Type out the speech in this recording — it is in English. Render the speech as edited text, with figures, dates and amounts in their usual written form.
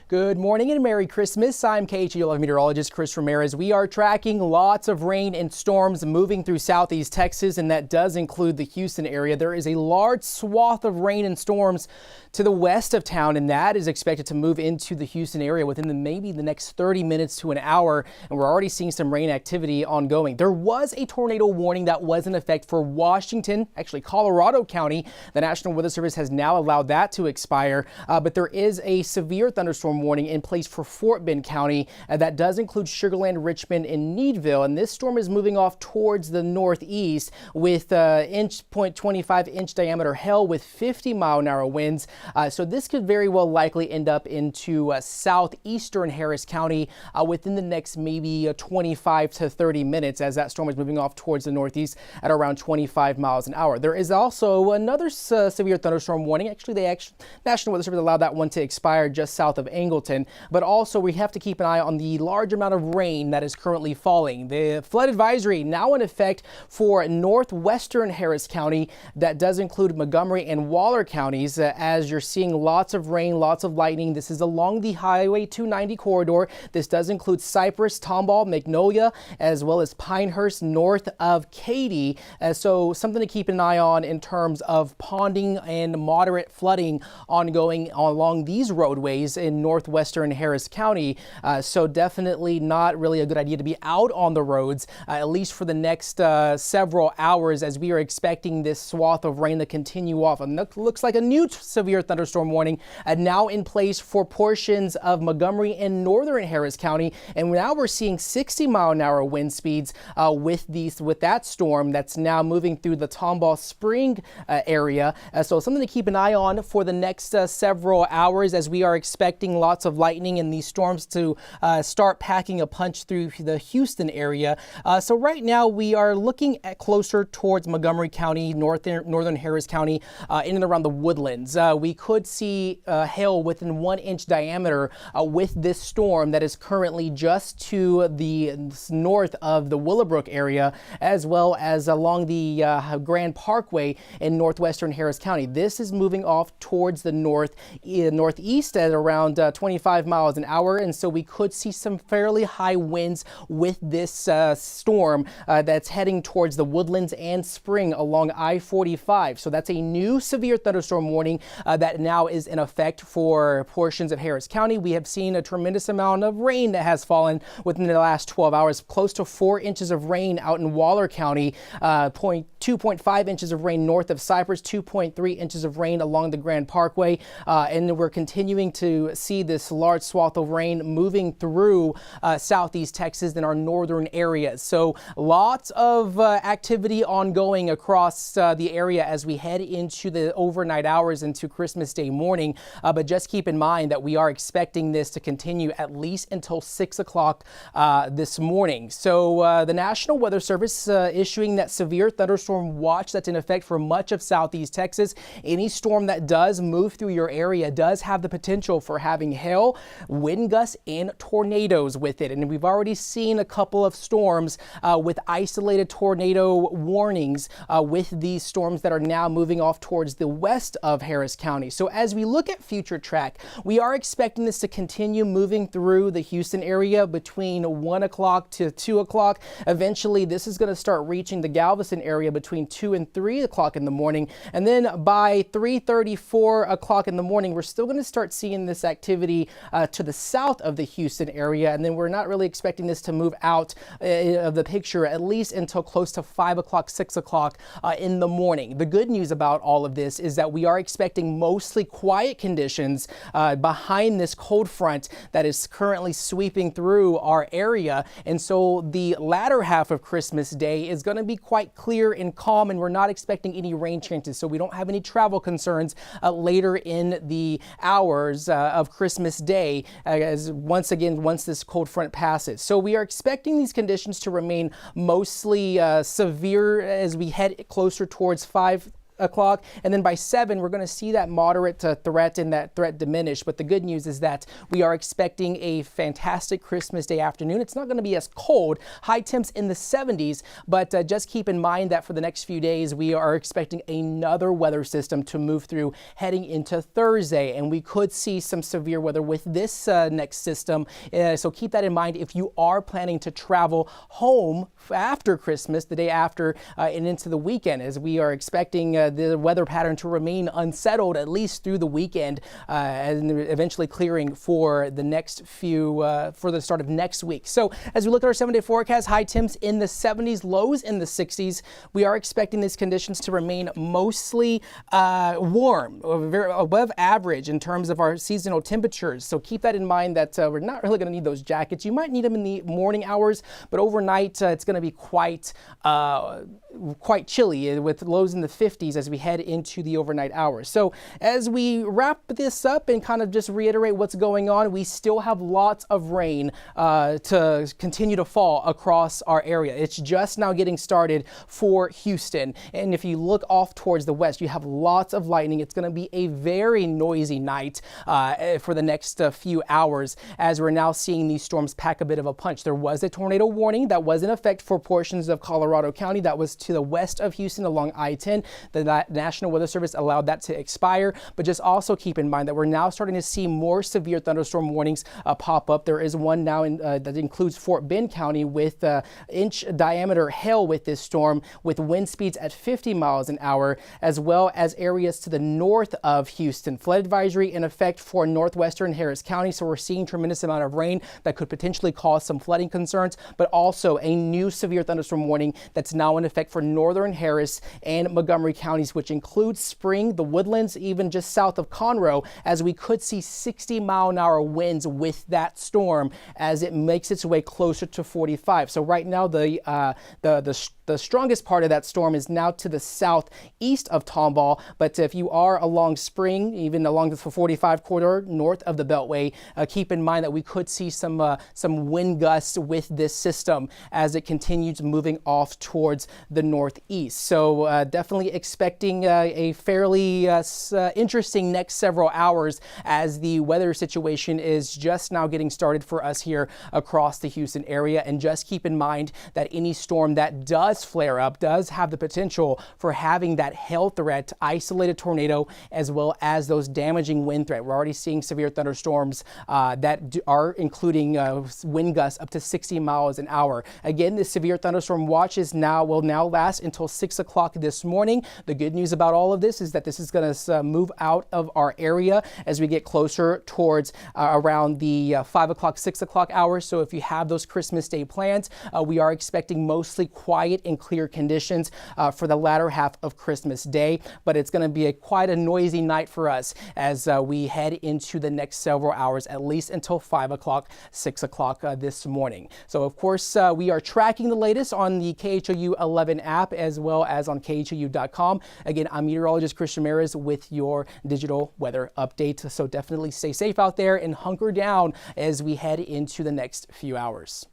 Good morning and Merry Christmas. I'm KHEL Meteorologist Chris Ramirez. We are tracking lots of rain and storms moving through southeast Texas, and that does include the Houston area. There is a large swath of rain and storms to the west of town, and that is expected to move into the Houston area within maybe the next 30 minutes to an hour, and we're already seeing some rain activity ongoing. There was a tornado warning that was in effect for Washington, actually Colorado County. The National Weather Service has now allowed that to expire, but there is a severe thunderstorm warning in place for Fort Bend County. That does include Sugar Land, Richmond, and Needville, and this storm is moving off towards the northeast with 0.25 inch diameter hail with 50-mile-an-hour winds. So this could very well likely end up into southeastern Harris County within the next maybe 25 to 30 minutes as that storm is moving off towards the northeast at around 25 miles an hour. There is also another severe thunderstorm warning. Actually, National Weather Service allowed that one to expire just south of Angleton, but also we have to keep an eye on the large amount of rain that is currently falling. The flood advisory now in effect for northwestern Harris County. That does include Montgomery and Waller counties as you're seeing lots of rain, lots of lightning. This is along the Highway 290 corridor. This does include Cypress, Tomball, Magnolia, as well as Pinehurst north of Katy. So something to keep an eye on in terms of ponding and moderate flooding ongoing along these roadways in northwestern Harris County. So definitely not really a good idea to be out on the roads, at least for the next several hours, as we are expecting this swath of rain to continue off. And that looks like a new severe thunderstorm warning now in place for portions of Montgomery and northern Harris County. And now we're seeing 60-mile-an-hour wind speeds with that storm that's now moving through the Tomball Spring area. So something to keep an eye on for the next several hours, as we are expecting lots of lightning and these storms to start packing a punch through the Houston area. So right now we are looking at closer towards Montgomery County, northern Harris County, in and around the Woodlands. We could see hail within 1 inch diameter with this storm that is currently just to the north of the Willowbrook area, as well as along the Grand Parkway in northwestern Harris County. This is moving off towards the northeast at around 25 miles an hour, and so we could see some fairly high winds with this storm that's heading towards the Woodlands and Spring along I-45. So that's a new severe thunderstorm warning that now is in effect for portions of Harris County. We have seen a tremendous amount of rain that has fallen within the last 12 hours, close to 4 inches of rain out in Waller County, 2.5 inches of rain north of Cypress, 2.3 inches of rain along the Grand Parkway, and we're continuing to see this large swath of rain moving through southeast Texas and our northern areas. So lots of activity ongoing across the area as we head into the overnight hours into Christmas Day morning, but just keep in mind that we are expecting this to continue at least until 6 o'clock this morning. So the National Weather Service issuing that severe thunderstorm watch that's in effect for much of southeast Texas. Any storm that does move through your area does have the potential for having hail, wind gusts, and tornadoes with it. And we've already seen a couple of storms with isolated tornado warnings with these storms that are now moving off towards the west of Harris County. So as we look at future track, we are expecting this to continue moving through the Houston area between 1 o'clock to 2 o'clock. Eventually, this is going to start reaching the Galveston area between 2 and 3 o'clock in the morning. And then by 3:30, 4 o'clock in the morning, we're still going to start seeing this activity to the south of the Houston area. And then we're not really expecting this to move out of the picture at least until close to 5 o'clock, 6 o'clock in the morning. The good news about all of this is that we are expecting mostly quiet conditions behind this cold front that is currently sweeping through our area. And so the latter half of Christmas Day is going to be quite clear and calm, and we're not expecting any rain chances. So we don't have any travel concerns later in the hours of Christmas Day, as once this cold front passes. So we are expecting these conditions to remain mostly severe as we head closer towards 5 o'clock, and then by 7 we're going to see that moderate threat and that threat diminish. But the good news is that we are expecting a fantastic Christmas Day afternoon. It's not going to be as cold, high temps in the 70s, but just keep in mind that for the next few days we are expecting another weather system to move through heading into Thursday, and we could see some severe weather with this next system. So keep that in mind if you are planning to travel home after Christmas, the day after, and into the weekend, as we are expecting the weather pattern to remain unsettled at least through the weekend, and eventually clearing for the next few, for the start of next week. So as we look at our 7-day forecast, high temps in the 70s, lows in the 60s. We are expecting these conditions to remain mostly warm, very above average in terms of our seasonal temperatures. So keep that in mind that we're not really going to need those jackets. You might need them in the morning hours, but overnight it's going to be quite chilly with lows in the 50s as we head into the overnight hours. So as we wrap this up and kind of just reiterate what's going on, we still have lots of rain to continue to fall across our area. It's just now getting started for Houston. And if you look off towards the west, you have lots of lightning. It's going to be a very noisy night for the next few hours, as we're now seeing these storms pack a bit of a punch. There was a tornado warning that was in effect for portions of Colorado County that was to the west of Houston along I-10. The National Weather Service allowed that to expire, but just also keep in mind that we're now starting to see more severe thunderstorm warnings pop up. There is one now that includes Fort Bend County with inch diameter hail with this storm, with wind speeds at 50 miles an hour, as well as areas to the north of Houston. Flood advisory in effect for northwestern Harris County, so we're seeing tremendous amount of rain that could potentially cause some flooding concerns, but also a new severe thunderstorm warning that's now in effect for northern Harris and Montgomery counties, which includes Spring, the Woodlands, even just south of Conroe, as we could see 60-mile-an-hour winds with that storm as it makes its way closer to 45. So right now the strongest part of that storm is now to the southeast of Tomball, but if you are along Spring, even along the 45 corridor north of the Beltway, keep in mind that we could see some wind gusts with this system as it continues moving off towards the northeast. So definitely expecting a fairly interesting next several hours as the weather situation is just now getting started for us here across the Houston area. And just keep in mind that any storm that does flare up does have the potential for having that hail threat, isolated tornado, as well as those damaging wind threat. We're already seeing severe thunderstorms that are including wind gusts up to 60 miles an hour. Again, this severe thunderstorm watch will now last until 6 o'clock this morning. The good news about all of this is that this is going to move out of our area as we get closer towards around the 5 o'clock, 6 o'clock hours. So if you have those Christmas Day plans, we are expecting mostly quiet and clear conditions for the latter half of Christmas Day, but it's going to be quite a noisy night for us as we head into the next several hours, at least until 5 o'clock, 6 o'clock this morning. So of course, we are tracking the latest on the KHOU 11 app as well as on KHOU.com. Again, I'm meteorologist Chris Ramirez with your digital weather update. So definitely stay safe out there and hunker down as we head into the next few hours.